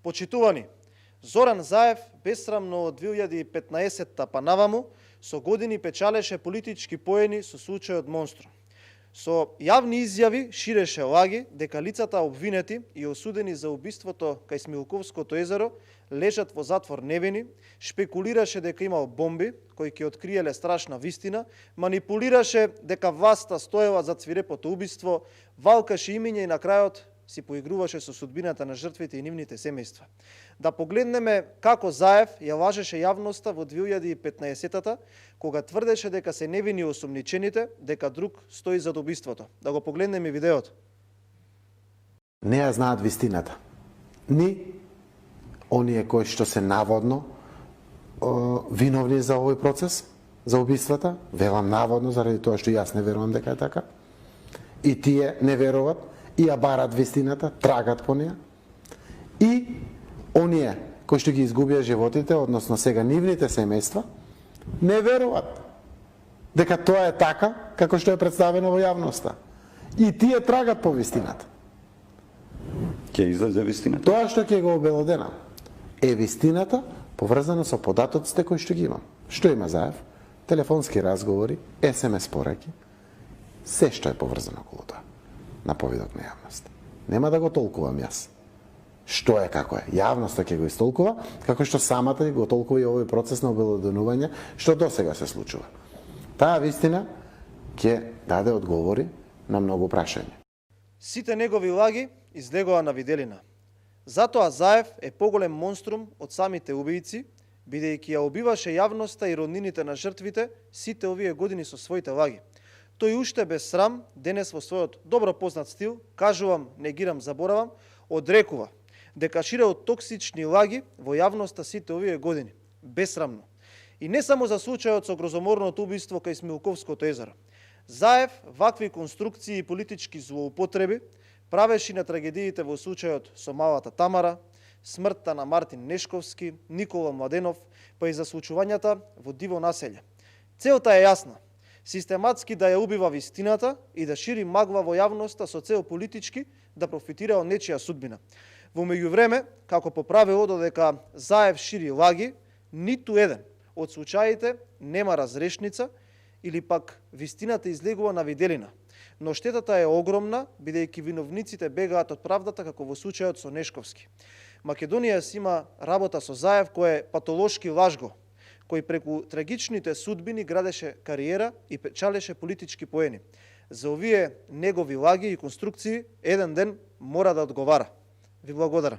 Почитувани, Зоран Заев бесрамно од 2015 па наваму со години печалеше политички поени со случајот Монстро. Со јавни изјави ширеше лаги дека лицата обвинети и осудени за убиството кај Смилковското езеро лежат во затвор невини, шпекулираше дека имал бомби кои ќе откриеле страшна вистина, манипулираше дека власта стоела за цвирепото убиство, валкаше имиња и на крајот си поигруваше со судбината на жртвите и нивните семејства. Да погледнеме како Заев ја лажеше јавноста во 2015-та, кога тврдеше дека се невини осомничените, дека друг стои зад убиството. Да го погледнеме видеото. Не ја знаат вистината. Ни оние кои што се наводно виновни за овој процес, за убиствата, велам наводно заради тоа што јас не верувам дека е така. И тие не веруват и ја барат вистината, трагат по неја. И оние кои што ги изгубија животите, односно сега нивните семејства, не веруваат дека тоа е така како што е представено во јавноста. И тие трагат по вистината. Ќе излезе вистината? Тоа што ќе го обелодена е вистината поврзана со податоците кои што ги имам. Што има Заев? Телефонски разговори, SMS пораки, се што е поврзано околу тоа на повидок на јавност. Нема да го толкувам јас. Што е како е? Јавноста ќе го истолкува, како што самата го толкува и овој процес на обелоденување, што досега се случува. Таа вистина ќе даде одговори на многу прашања. Сите негови лаги излегоа на виделина. Затоа Заев е поголем монструм од самите убијци, бидејќи ја убиваше јавноста и роднините на жртвите сите овие години со своите лаги. Тој уште без срам, денес во својот добро познат стил, кажувам, негирам, заборавам, одрекува дека ширел токсични лаги во јавноста сите овие години. Бесрамно. И не само за случајот со грозоморното убиство кај Смилковското езеро. Заев вакви конструкции и политички злоупотреби правеше на трагедиите во случајот со малата Тамара, смртта на Мартин Нешковски, Никола Младенов, па и за случувањата во Диво населје. Целта е јасна. Систематски да ја убива вистината и да шири магла во јавноста со цел политички да профитира од нечија судбина. Во меѓувреме, како по правило додека Заев шири лаги, ниту еден од случаите нема разрешница или пак вистината излегува на виделина. Но штетата е огромна, бидејќи виновниците бегаат од правдата како во случајот со Нешковски. Македонија си има работа со Заев кој е патолошки лажго, кој преку трагичните судбини градеше кариера и печалеше политички поени. За овие негови лаги и конструкции еден ден мора да одговара. Ви благодарам.